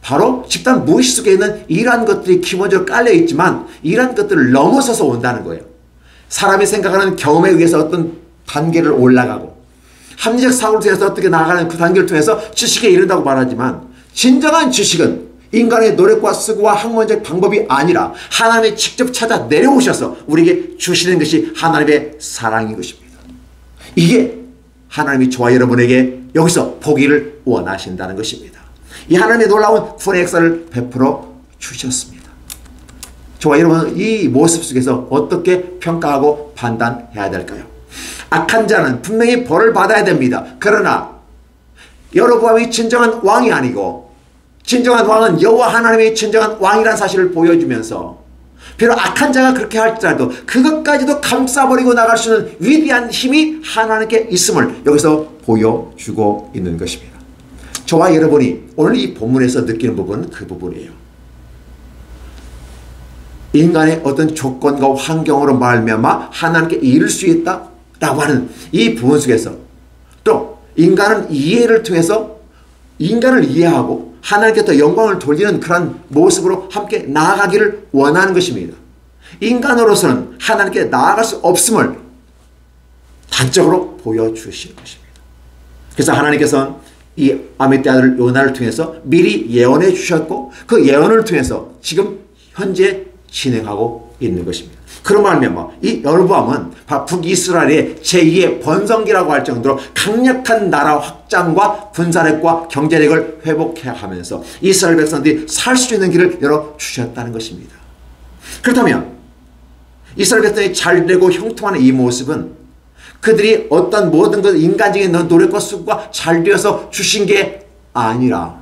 바로 집단 무의식 속에 있는 이러한 것들이 기본적으로 깔려 있지만 이러한 것들을 넘어서서 온다는 거예요. 사람이 생각하는 경험에 의해서 어떤 단계를 올라가고 합리적 사고를 통해서 어떻게 나아가는 그 단계를 통해서 지식에 이른다고 말하지만 진정한 지식은 인간의 노력과 수고와 학문적 방법이 아니라 하나님이 직접 찾아 내려오셔서 우리에게 주시는 것이 하나님의 사랑인 것입니다. 이게 하나님이 저와 여러분에게 여기서 보기를 원하신다는 것입니다. 이 하나님의 놀라운 구원의 역사를 베풀어 주셨습니다. 저와 여러분은 이 모습 속에서 어떻게 평가하고 판단해야 될까요? 악한 자는 분명히 벌을 받아야 됩니다. 그러나 여로보암이 진정한 왕이 아니고 진정한 왕은 여호와 하나님이 진정한 왕이라는 사실을 보여주면서 비록 악한 자가 그렇게 할지라도 그것까지도 감싸버리고 나갈 수 있는 위대한 힘이 하나님께 있음을 여기서 보여주고 있는 것입니다. 저와 여러분이 오늘 이 본문에서 느끼는 부분은 그 부분이에요. 인간의 어떤 조건과 환경으로 말미암아 하나님께 이를 수 있다라고 하는 이 부분 속에서 또 인간은 이해를 통해서 인간을 이해하고 하나님께 더 영광을 돌리는 그런 모습으로 함께 나아가기를 원하는 것입니다. 인간으로서는 하나님께 나아갈 수 없음을 단적으로 보여주시는 것입니다. 그래서 하나님께서는 이 아미떼 아들 요나를 통해서 미리 예언해 주셨고 그 예언을 통해서 지금 현재 진행하고 있는 것입니다. 그런 말미암아 이 여로보암은 북이스라엘의 제2의 번성기라고 할 정도로 강력한 나라 확장과 군사력과 경제력을 회복해야 하면서 이스라엘 백성들이 살 수 있는 길을 열어주셨다는 것입니다. 그렇다면 이스라엘 백성이 잘되고 형통하는 이 모습은 그들이 어떤 모든 것 인간적인 노력과 수고가 잘 되어서 주신 게 아니라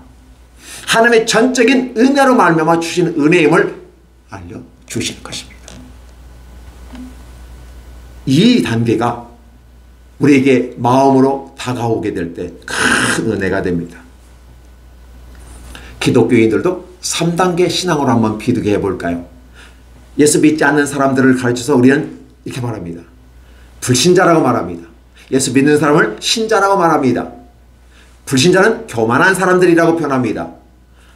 하나님의 전적인 은혜로 말미암아 주신 은혜임을 알려주시는 것입니다. 이 단계가 우리에게 마음으로 다가오게 될 때 큰 은혜가 됩니다. 기독교인들도 3단계 신앙으로 한번 비교해 볼까요? 예수 믿지 않는 사람들을 가르쳐서 우리는 이렇게 말합니다. 불신자라고 말합니다. 예수 믿는 사람을 신자라고 말합니다. 불신자는 교만한 사람들이라고 표현합니다.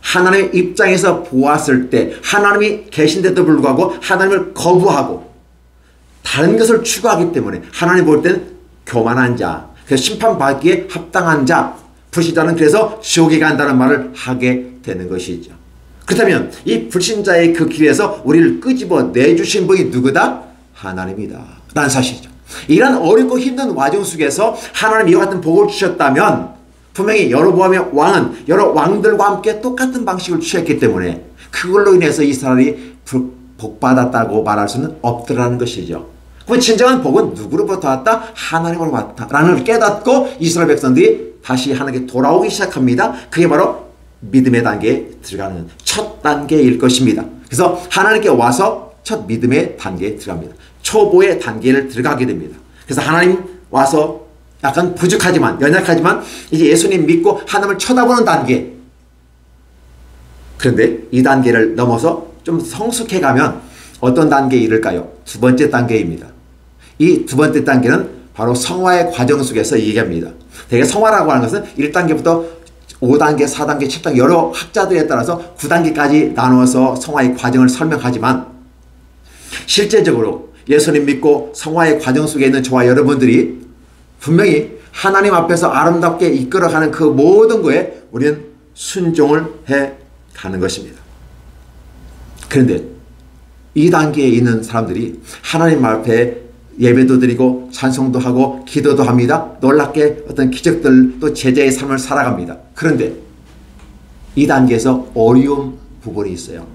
하나님의 입장에서 보았을 때 하나님이 계신데도 불구하고 하나님을 거부하고 다른 것을 추구하기 때문에 하나님 볼 때는 교만한 자, 그래서 심판받기에 합당한 자, 불신자는 그래서 지옥에 간다는 말을 하게 되는 것이죠. 그렇다면 이 불신자의 그 길에서 우리를 끄집어 내주신 분이 누구다? 하나님이다 라는 사실이죠. 이런 어렵고 힘든 와중 속에서 하나님이 이와 같은 복을 주셨다면 분명히 여로보암의 왕은 여러 왕들과 함께 똑같은 방식을 취했기 때문에 그걸로 인해서 이스라엘이 복받았다고 말할 수는 없더라는 것이죠. 그럼 진정한 복은 누구로부터 왔다? 하나님으로 왔다 라는 걸 깨닫고 이스라엘 백성들이 다시 하나님께 돌아오기 시작합니다. 그게 바로 믿음의 단계에 들어가는 첫 단계일 것입니다. 그래서 하나님께 와서 첫 믿음의 단계에 들어갑니다. 초보의 단계를 들어가게 됩니다. 그래서 하나님 와서 약간 부족하지만 연약하지만 이제 예수님 믿고 하나님을 쳐다보는 단계. 그런데 이 단계를 넘어서 좀 성숙해 가면 어떤 단계에 이를까요? 두 번째 단계입니다. 이 두 번째 단계는 바로 성화의 과정 속에서 얘기합니다. 대개 성화라고 하는 것은 1단계부터 5단계, 4단계, 7단계 여러 학자들에 따라서 9단계까지 나누어서 성화의 과정을 설명하지만 실제적으로 예수님 믿고 성화의 과정 속에 있는 저와 여러분들이 분명히 하나님 앞에서 아름답게 이끌어가는 그 모든 거에 우리는 순종을 해 가는 것입니다. 그런데 이 단계에 있는 사람들이 하나님 앞에 예배도 드리고 찬송도 하고 기도도 합니다. 놀랍게 어떤 기적들도 제자의 삶을 살아갑니다. 그런데 이 단계에서 어려운 부분이 있어요.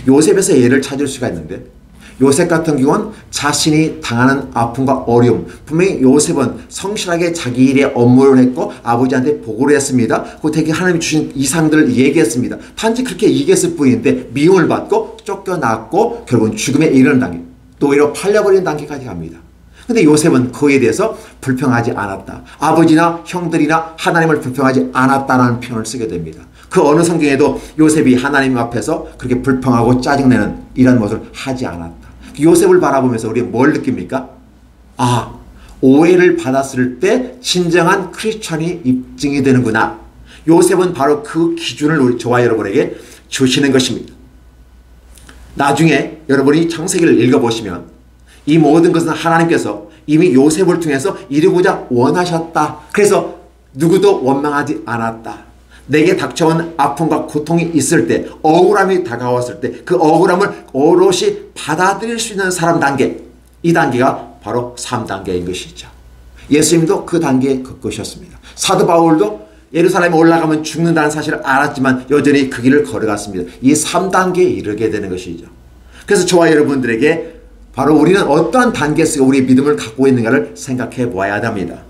요셉에서 예를 찾을 수가 있는데 요셉 같은 경우는 자신이 당하는 아픔과 어려움, 분명히 요셉은 성실하게 자기 일에 업무를 했고 아버지한테 보고를 했습니다. 그 되게 하나님이 주신 이상들을 얘기했습니다. 단지 그렇게 얘기했을 뿐인데 미움을 받고 쫓겨났고 결국은 죽음에 이르는 단계, 또 오히려 팔려버리는 단계까지 갑니다. 근데 요셉은 그에 대해서 불평하지 않았다. 아버지나 형들이나 하나님을 불평하지 않았다라는 표현을 쓰게 됩니다. 그 어느 성경에도 요셉이 하나님 앞에서 그렇게 불평하고 짜증내는 이런 모습을 하지 않았다. 요셉을 바라보면서 우리가 뭘 느낍니까? 아, 오해를 받았을 때 진정한 크리스찬이 입증이 되는구나. 요셉은 바로 그 기준을 우리 저와 여러분에게 주시는 것입니다. 나중에 여러분이 창세기를 읽어보시면 이 모든 것은 하나님께서 이미 요셉을 통해서 이루고자 원하셨다. 그래서 누구도 원망하지 않았다. 내게 닥쳐온 아픔과 고통이 있을 때, 억울함이 다가왔을 때 그 억울함을 오롯이 받아들일 수 있는 사람 단계, 이 단계가 바로 3단계인 것이죠. 예수님도 그 단계에 겪으셨습니다. 사도 바울도 예루살렘에 올라가면 죽는다는 사실을 알았지만 여전히 그 길을 걸어갔습니다. 이 3단계에 이르게 되는 것이죠. 그래서 저와 여러분들에게 바로 우리는 어떠한 단계 속에 우리의 믿음을 갖고 있는가를 생각해 보아야 합니다.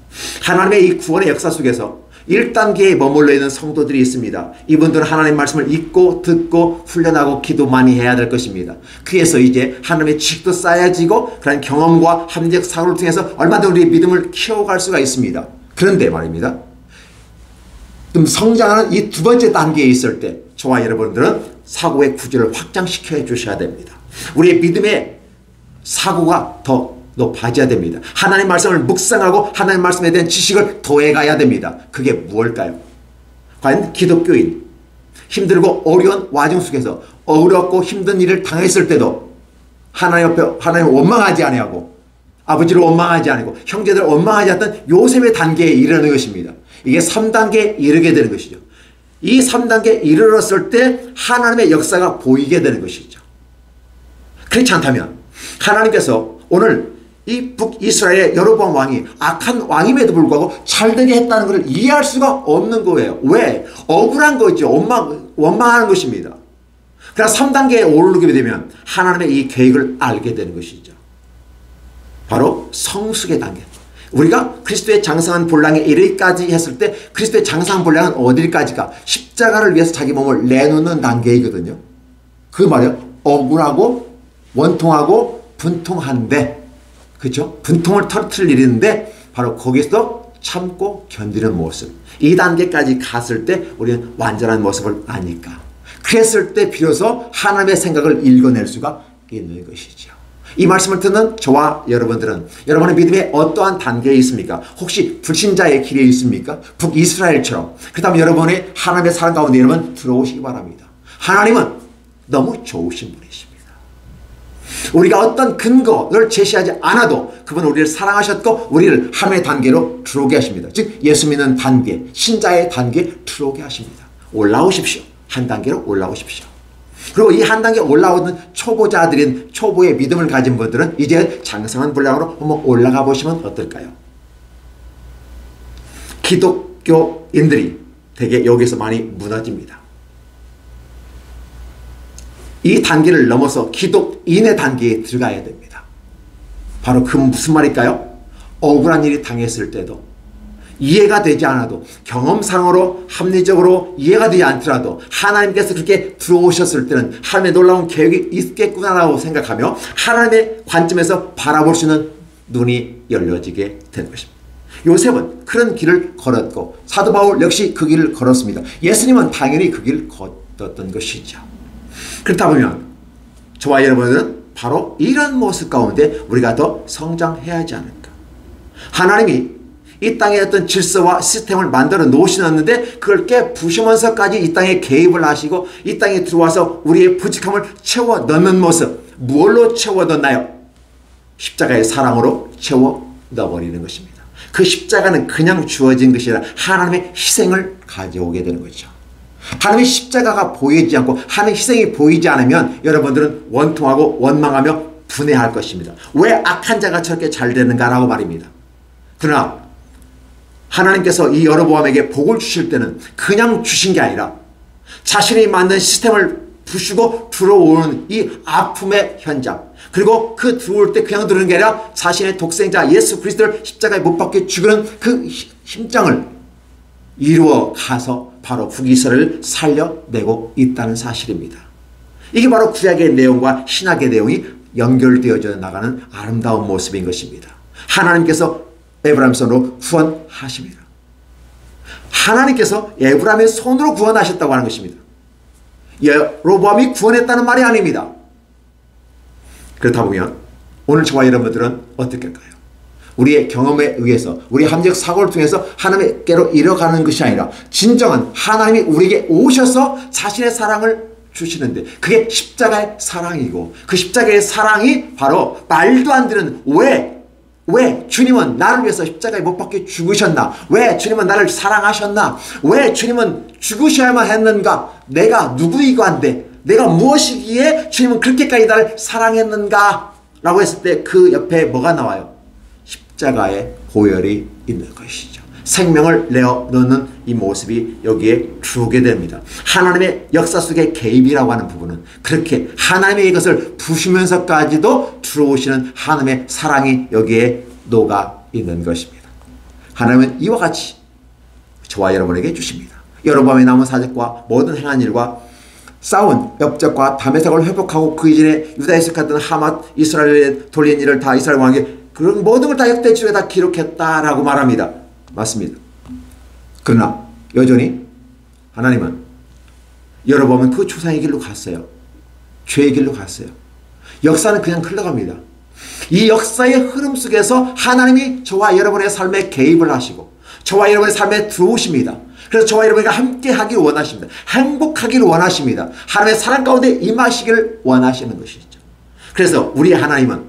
하나님의 이 구원의 역사 속에서 1단계에 머물러 있는 성도들이 있습니다. 이분들은 하나님의 말씀을 읽고 듣고 훈련하고 기도 많이 해야 될 것입니다. 그래서 이제 하나님의 지식도 쌓여지고 그런 경험과 합리적 사고를 통해서 얼마든지 우리의 믿음을 키워갈 수가 있습니다. 그런데 말입니다. 좀 성장하는 이 두 번째 단계에 있을 때 저와 여러분들은 사고의 구조를 확장시켜 주셔야 됩니다. 우리의 믿음의 사고가 더 높아져야 됩니다. 하나님 말씀을 묵상하고 하나님 말씀에 대한 지식을 더해가야 됩니다. 그게 무엇일까요? 과연 기독교인 힘들고 어려운 와중 속에서 어렵고 힘든 일을 당했을 때도 하나님 옆에 하나님을 원망하지 아니하고 아버지를 원망하지 않고 형제들을 원망하지 않던 요셉의 단계에 이르는 것입니다. 이게 3단계에 이르게 되는 것이죠. 이 3단계에 이르렀을 때 하나님의 역사가 보이게 되는 것이죠. 그렇지 않다면 하나님께서 오늘 이 북이스라엘의 여로보암 왕이 악한 왕임에도 불구하고 잘되게 했다는 것을 이해할 수가 없는 거예요. 왜? 억울한 거죠. 원망하는 것입니다. 그러나 3단계에 오르게 되면 하나님의 이 계획을 알게 되는 것이죠. 바로 성숙의 단계. 우리가 그리스도의 장성한 본향에 이르기까지 했을 때 그리스도의 장성한 본향은 어디까지가? 십자가를 위해서 자기 몸을 내놓는 단계이거든요. 그 말이요. 억울하고 원통하고 분통한데, 그렇죠? 분통을 터뜨릴 일인데 바로 거기서 참고 견디는 모습. 이 단계까지 갔을 때 우리는 완전한 모습을 아니까. 그랬을 때 비로소 하나님의 생각을 읽어낼 수가 있는 것이죠. 이 말씀을 듣는 저와 여러분들은 여러분의 믿음의 어떠한 단계에 있습니까? 혹시 불신자의 길에 있습니까? 북이스라엘처럼. 그렇다면 여러분의 하나님의 사랑 가운데 여러분 들어오시기 바랍니다. 하나님은 너무 좋으신 분이십니다. 우리가 어떤 근거를 제시하지 않아도 그분은 우리를 사랑하셨고 우리를 하나님의 단계로 들어오게 하십니다. 즉 예수 믿는 단계, 신자의 단계에 들어오게 하십니다. 올라오십시오. 한 단계로 올라오십시오. 그리고 이 한 단계 올라오는 초보자들인 초보의 믿음을 가진 분들은 이제 장성한 분량으로 한번 올라가 보시면 어떨까요? 기독교인들이 되게 여기서 많이 무너집니다. 이 단계를 넘어서 기독인의 단계에 들어가야 됩니다. 바로 그 무슨 말일까요? 억울한 일이 당했을 때도 이해가 되지 않아도 경험상으로 합리적으로 이해가 되지 않더라도 하나님께서 그렇게 들어오셨을 때는 하나님의 놀라운 계획이 있겠구나라고 생각하며 하나님의 관점에서 바라볼 수 있는 눈이 열려지게 되는 것입니다. 요셉은 그런 길을 걸었고 사도 바울 역시 그 길을 걸었습니다. 예수님은 당연히 그 길을 걷었던 것이죠. 그렇다 보면 저와 여러분은 바로 이런 모습 가운데 우리가 더 성장해야 하지 않을까. 하나님이 이 땅에 어떤 질서와 시스템을 만들어 놓으셨는데 그걸 깨부수면서까지 이 땅에 개입을 하시고 이 땅에 들어와서 우리의 부족함을 채워 넣는 모습. 무엇로 채워 넣나요? 십자가의 사랑으로 채워 넣어버리는 것입니다. 그 십자가는 그냥 주어진 것이 아니라 하나님의 희생을 가져오게 되는 거죠. 하나님의 십자가가 보이지 않고 하나님의 희생이 보이지 않으면 여러분들은 원통하고 원망하며 분해할 것입니다. 왜 악한 자가 저렇게 잘 되는가라고 말입니다. 그러나 하나님께서 이 여로보암에게 복을 주실 때는 그냥 주신 게 아니라 자신이 만든 시스템을 부수고 들어오는 이 아픔의 현장, 그리고 그 들어올 때 그냥 들어오는 게 아니라 자신의 독생자 예수 그리스도를 십자가에 못 박게 죽이는 그 심장을 이루어 가서 바로 북이스라엘을 살려내고 있다는 사실입니다. 이게 바로 구약의 내용과 신약의 내용이 연결되어져 나가는 아름다운 모습인 것입니다. 하나님께서 에브라임 손으로 구원하십니다. 하나님께서 에브라임의 손으로 구원하셨다고 하는 것입니다. 여로보암이 구원했다는 말이 아닙니다. 그렇다 보면 오늘 저와 여러분들은 어떻게 할까요? 우리의 경험에 의해서 우리의 합리적 사고를 통해서 하나님께로 이뤄가는 것이 아니라 진정한 하나님이 우리에게 오셔서 자신의 사랑을 주시는데 그게 십자가의 사랑이고 그 십자가의 사랑이 바로 말도 안 되는 왜 주님은 나를 위해서 십자가에 못 박혀 죽으셨나? 왜 주님은 나를 사랑하셨나? 왜 주님은 죽으셔야만 했는가? 내가 누구이고 한데 내가 무엇이기에 주님은 그렇게까지 나를 사랑했는가? 라고 했을 때 그 옆에 뭐가 나와요? 십자가의 고열이 있는 것이죠. 생명을 내어놓는 이 모습이 여기에 주게 됩니다. 하나님의 역사 속의 개입이라고 하는 부분은 그렇게 하나님의 이것을 부시면서까지도 들어오시는 하나님의 사랑이 여기에 녹아 있는 것입니다. 하나님은 이와 같이 저와 여러분에게 주십니다. 여로보암의 남은 사적과 모든 행한 일과 싸운 엽적과 다메섹을 회복하고 그 이전에 유다에 속했던 하맛 이스라엘에 돌린 일을 다 이스라엘 왕에게 그런 모든 걸 다 역대지에 다 기록했다라고 말합니다. 맞습니다. 그러나 여전히 하나님은 여로보암은 그 조상의 길로 갔어요. 죄의 길로 갔어요. 역사는 그냥 흘러갑니다. 이 역사의 흐름 속에서 하나님이 저와 여러분의 삶에 개입을 하시고 저와 여러분의 삶에 들어오십니다. 그래서 저와 여러분과 함께 하기를 원하십니다. 행복하기를 원하십니다. 하나님의 사랑 가운데 임하시기를 원하시는 것이죠. 그래서 우리 하나님은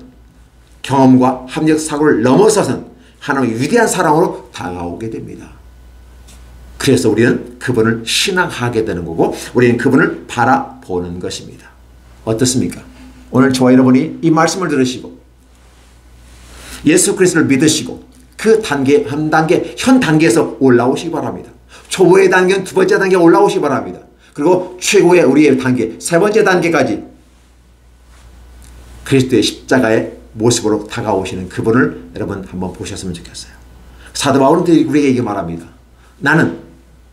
경험과 합력 사고를 넘어서선 하나님의 위대한 사랑으로 다가오게 됩니다. 그래서 우리는 그분을 신앙하게 되는 거고 우리는 그분을 바라보는 것입니다. 어떻습니까? 오늘 저와 여러분이 이 말씀을 들으시고 예수 그리스도를 믿으시고 그 단계 한 단계 현 단계에서 올라오시기 바랍니다. 초보의 단계는 두 번째 단계에 올라오시기 바랍니다. 그리고 최고의 우리의 단계 세 번째 단계까지 그리스도의 십자가의 모습으로 다가오시는 그분을 여러분 한번 보셨으면 좋겠어요. 사도 바울은 우리에게 이렇게 말합니다. 나는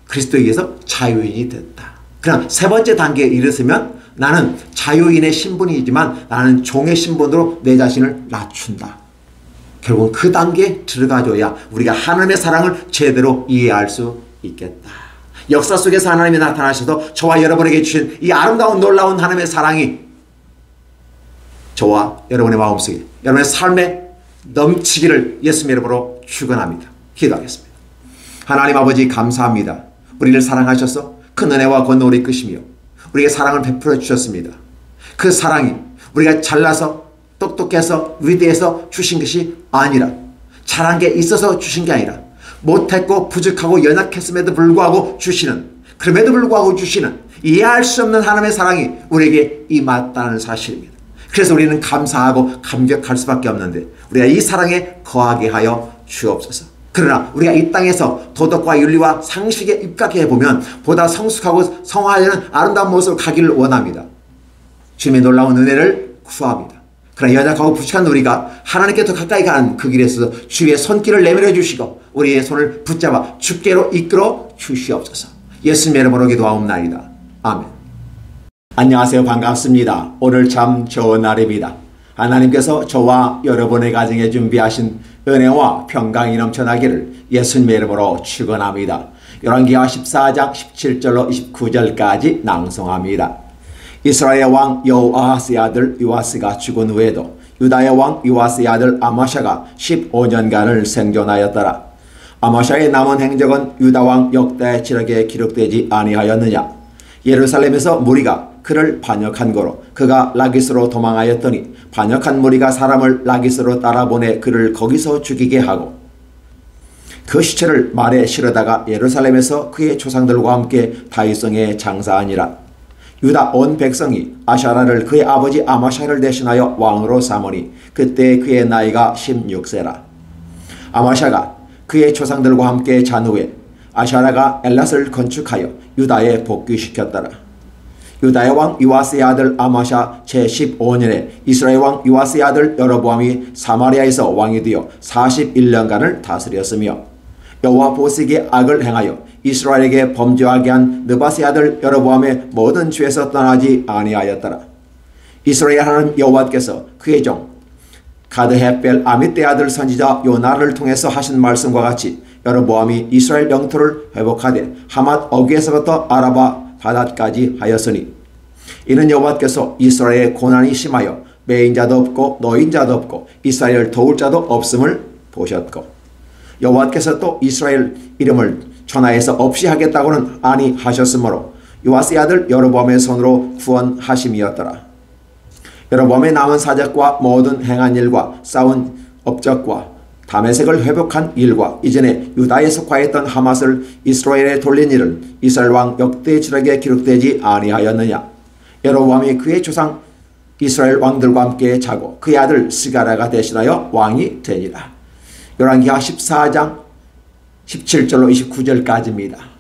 그리스도에 의해서 자유인이 됐다. 그럼 세 번째 단계에 이르으면 나는 자유인의 신분이지만 나는 종의 신분으로 내 자신을 낮춘다. 결국은 그 단계에 들어가줘야 우리가 하나님의 사랑을 제대로 이해할 수 있겠다. 역사 속에서 하나님이 나타나셔서 저와 여러분에게 주신 이 아름다운 놀라운 하나님의 사랑이 저와 여러분의 마음속에 여러분의 삶에 넘치기를 예수님의 이름으로 축원합니다. 기도하겠습니다. 하나님 아버지 감사합니다. 우리를 사랑하셔서 큰 은혜와 권능으로 이끄시며 우리에게 사랑을 베풀어 주셨습니다. 그 사랑이 우리가 잘나서 똑똑해서 위대해서 주신 것이 아니라 잘한 게 있어서 주신 게 아니라 못했고 부족하고 연약했음에도 불구하고 주시는 그럼에도 불구하고 주시는 이해할 수 없는 하나님의 사랑이 우리에게 임했다는 사실입니다. 그래서 우리는 감사하고 감격할 수밖에 없는데 우리가 이 사랑에 거하게 하여 주옵소서. 그러나 우리가 이 땅에서 도덕과 윤리와 상식에 입각해 보면 보다 성숙하고 성화하려는 아름다운 모습으로 가기를 원합니다. 주님의 놀라운 은혜를 구합니다. 그러나 연약하고 부족한 우리가 하나님께 더 가까이 가는 그 길에서 주의 손길을 내밀어 주시고 우리의 손을 붙잡아 주께로 이끌어 주시옵소서. 예수님의 이름으로 기도하옵나이다. 아멘. 안녕하세요. 반갑습니다. 오늘 참 좋은 날입니다. 하나님께서 저와 여러분의 가정에 준비하신 은혜와 평강이 넘쳐나기를 예수님의 이름으로 축원합니다. 열왕기하 14장 17절로 29절까지 낭송합니다. 이스라엘의 왕 여호아하스의 아들 요아스가 죽은 후에도 유다의 왕 요아스의 아들 아마샤가 15년간을 생존하였더라. 아마샤의 남은 행적은 유다 왕 역대 지력에 기록되지 아니하였느냐. 예루살렘에서 무리가 그를 반역한 거로 그가 라기스로 도망하였더니 반역한 무리가 사람을 라기스로 따라보내 그를 거기서 죽이게 하고 그 시체를 말에 실어다가 예루살렘에서 그의 조상들과 함께 다윗성에 장사하니라. 유다 온 백성이 아샤라를 그의 아버지 아마샤를 대신하여 왕으로 삼으니 그때 그의 나이가 16세라. 아마샤가 그의 조상들과 함께 잔 후에 아샤라가 엘랏을 건축하여 유다에 복귀시켰더라. 유다의 왕 요아스의 아들 아마샤 제15년에 이스라엘 왕 요아스의 아들 여로보암이 사마리아에서 왕이 되어 41년간을 다스렸으며 여호와 보시기에 악을 행하여 이스라엘에게 범죄하게 한 느밧의 아들 여로보암의 모든 죄에서 떠나지 아니하였더라. 이스라엘 하나님 여호와께서 그의 종 가드헤벨 아미떼 아들 선지자 요나를 통해서 하신 말씀과 같이 여로보암이 이스라엘 영토를 회복하되 하맛 어귀에서부터 아라바 바닷까지 하였으니 이는 여호와께서 이스라엘의 고난이 심하여 매인자도 없고 노인자도 없고 이스라엘을 도울 자도 없음을 보셨고 여호와께서 또 이스라엘 이름을 천하에서 없이 하겠다고는 아니하셨으므로 요아스의 아들 여로보암의 손으로 구원하심이었더라. 여로보암의 남은 사적과 모든 행한 일과 싸운 업적과 다메섹을 회복한 일과 이전에 유다에 속하였던 하맛을 이스라엘에 돌린 일은 이스라엘 왕 역대 지력에 기록되지 아니하였느냐. 여로보암이 그의 조상 이스라엘 왕들과 함께 자고 그의 아들 스가랴가 대신하여 왕이 되니라. 열왕기하 14장 17절로 29절까지입니다.